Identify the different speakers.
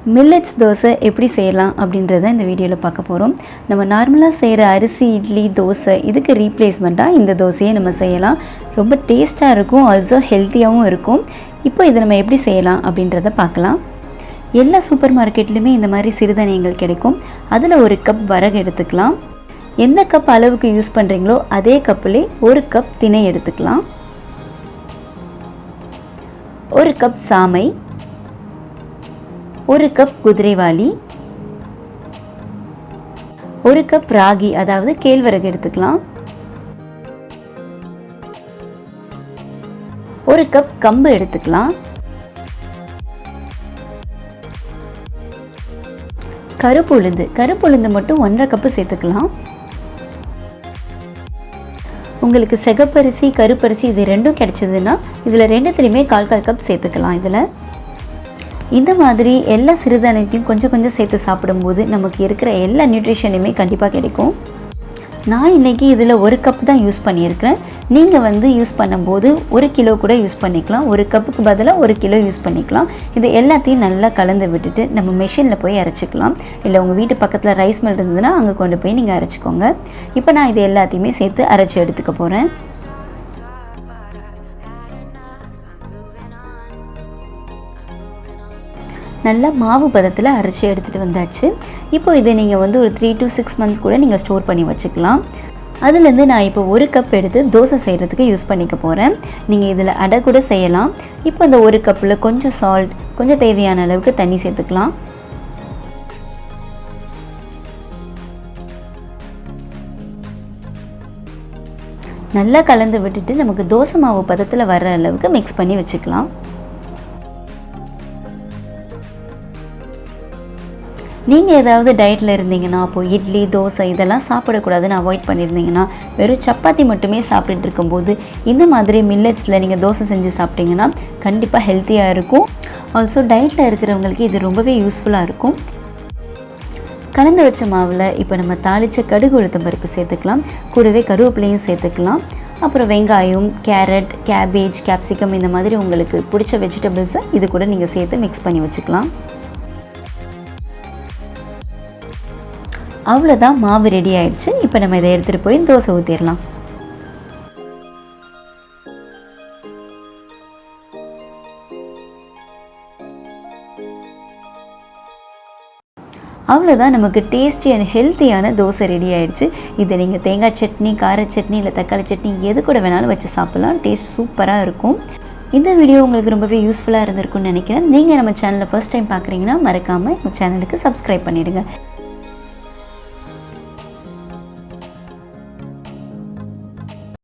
Speaker 1: Millets dosa எப்படி செய்யலாம் அப்படின்றத இந்த வீடியோவில் பார்க்க போகிறோம். நம்ம நார்மலாக செய்கிற அரிசி, இட்லி, தோசை இதுக்கு ரீப்ளேஸ்மெண்ட்டாக இந்த தோசையை நம்ம செய்யலாம். ரொம்ப டேஸ்ட்டாக இருக்கும், ஆல்சோ ஹெல்த்தியாகவும் இருக்கும். இப்போ இதை நம்ம எப்படி செய்யலாம் அப்படின்றத பார்க்கலாம். எல்லா சூப்பர் மார்க்கெட்லையுமே இந்த மாதிரி சிறுதானியங்கள் கிடைக்கும். அதில் ஒரு கப் வரகு எடுத்துக்கலாம். எந்த கப் அளவுக்கு யூஸ் பண்ணுறீங்களோ அதே கப்பிலே ஒரு கப் திணை எடுத்துக்கலாம். ஒரு கப் சாமை, ஒரு கப் குதிரைவாளி, ஒரு கப் ராகி அதாவது கேழ்வரகு எடுத்துக்கலாம். ஒரு கப் கம்பு எடுத்துக்கலாம். கருப்பு உளுந்து மட்டும் 1.5 கப்பு சேர்த்துக்கலாம். உங்களுக்கு சிகப்பரிசி, கருப்பரிசி இது ரெண்டும் கிடைச்சதுன்னா இதில் ரெண்டுத்துலேயுமே 1/4 கப் சேர்த்துக்கலாம். இதில் இந்த மாதிரி எல்லா சிறுதானியத்தையும் கொஞ்சம் கொஞ்சம் சேர்த்து சாப்பிடும்போது நமக்கு இருக்கிற எல்லா நியூட்ரிஷனுமே கண்டிப்பாக கிடைக்கும். நான் இன்றைக்கி இதில் 1 கப் தான் யூஸ் பண்ணியிருக்கிறேன். நீங்கள் யூஸ் பண்ணும்போது 1 கிலோ கூட யூஸ் பண்ணிக்கலாம். 1 கப்புக்கு பதிலாக 1 கிலோ யூஸ் பண்ணிக்கலாம். இது எல்லாத்தையும் நல்லா கலந்து விட்டுட்டு நம்ம மெஷினில் போய் அரைச்சிக்கலாம். இல்லை உங்கள் வீட்டு பக்கத்தில் ரைஸ் மில் இருந்ததுன்னா அங்கே கொண்டு போய் நீங்கள் அரைச்சிக்கோங்க. இப்போ நான் இது எல்லாத்தையுமே சேர்த்து அரைச்சி எடுத்துக்க போகிறேன். நல்லா மாவு பதத்தில் அரைச்சி எடுத்துகிட்டு வந்தாச்சு. இப்போ இதை நீங்கள் ஒரு 3 to 6 months கூட நீங்கள் ஸ்டோர் பண்ணி வச்சுக்கலாம். அதுலேருந்து நான் இப்போ 1 கப் எடுத்து தோசை செய்கிறதுக்கு யூஸ் பண்ணிக்க போகிறேன். நீங்கள் இதில் அடை கூட செய்யலாம். இப்போ இந்த 1 கப்பில் கொஞ்சம் சால்ட், கொஞ்சம் தேவையான அளவுக்கு தண்ணி சேர்த்துக்கலாம். நல்லா கலந்து விட்டுட்டு நமக்கு தோசை மாவு பதத்தில் வர்ற அளவுக்கு மிக்ஸ் பண்ணி வச்சுக்கலாம். நீங்கள் ஏதாவது டயட்டில் இருந்தீங்கன்னா, அப்போது இட்லி, தோசை இதெல்லாம் சாப்பிடக்கூடாதுன்னு அவாய்ட் பண்ணியிருந்தீங்கன்னா, வெறும் சப்பாத்தி மட்டுமே சாப்பிட்டுட்டு இருக்கும்போது இந்த மாதிரி மில்லட்ஸில் நீங்கள் தோசை செஞ்சு சாப்பிட்டீங்கன்னா கண்டிப்பாக ஹெல்த்தியாக இருக்கும். ஆல்சோ டயட்டில் இருக்கிறவங்களுக்கு இது ரொம்பவே யூஸ்ஃபுல்லாக இருக்கும். கலந்து வச்ச மாவில் இப்போ நம்ம தாளித்த கடுகு உளுத்தம் பருப்பு சேர்த்துக்கலாம். கூடவே கருவேப்பிலையும் சேர்த்துக்கலாம். அப்புறம் வெங்காயம், கேரட், கேபேஜ், கேப்சிகம் இந்த மாதிரி உங்களுக்கு பிடிச்ச வெஜிடபிள்ஸை இது கூட நீங்கள் சேர்த்து மிக்ஸ் பண்ணி வச்சுக்கலாம். அவ்வளோதான், மாவு ரெடி ஆயிடுச்சு. இப்போ நம்ம இதை எடுத்துகிட்டு போய் தோசை ஊற்றிடலாம். அவ்வளோதான், நமக்கு டேஸ்டி அண்ட் ஹெல்த்தியான தோசை ரெடி ஆயிடுச்சு. இதை நீங்கள் தேங்காய் சட்னி, கார சட்னி இல்லை தக்காளி சட்னி எது கூட வேணாலும் வச்சு சாப்பிட்லாம். டேஸ்ட் சூப்பராக இருக்கும். இந்த வீடியோ உங்களுக்கு ரொம்பவே யூஸ்ஃபுல்லாக இருந்திருக்கும்னு நினைக்கிறேன். நீங்கள் நம்ம சேனலை ஃபர்ஸ்ட் டைம் பார்க்குறீங்கன்னா மறக்காமல் நம்ம சேனலுக்கு சப்ஸ்கிரைப் பண்ணிவிடுங்க.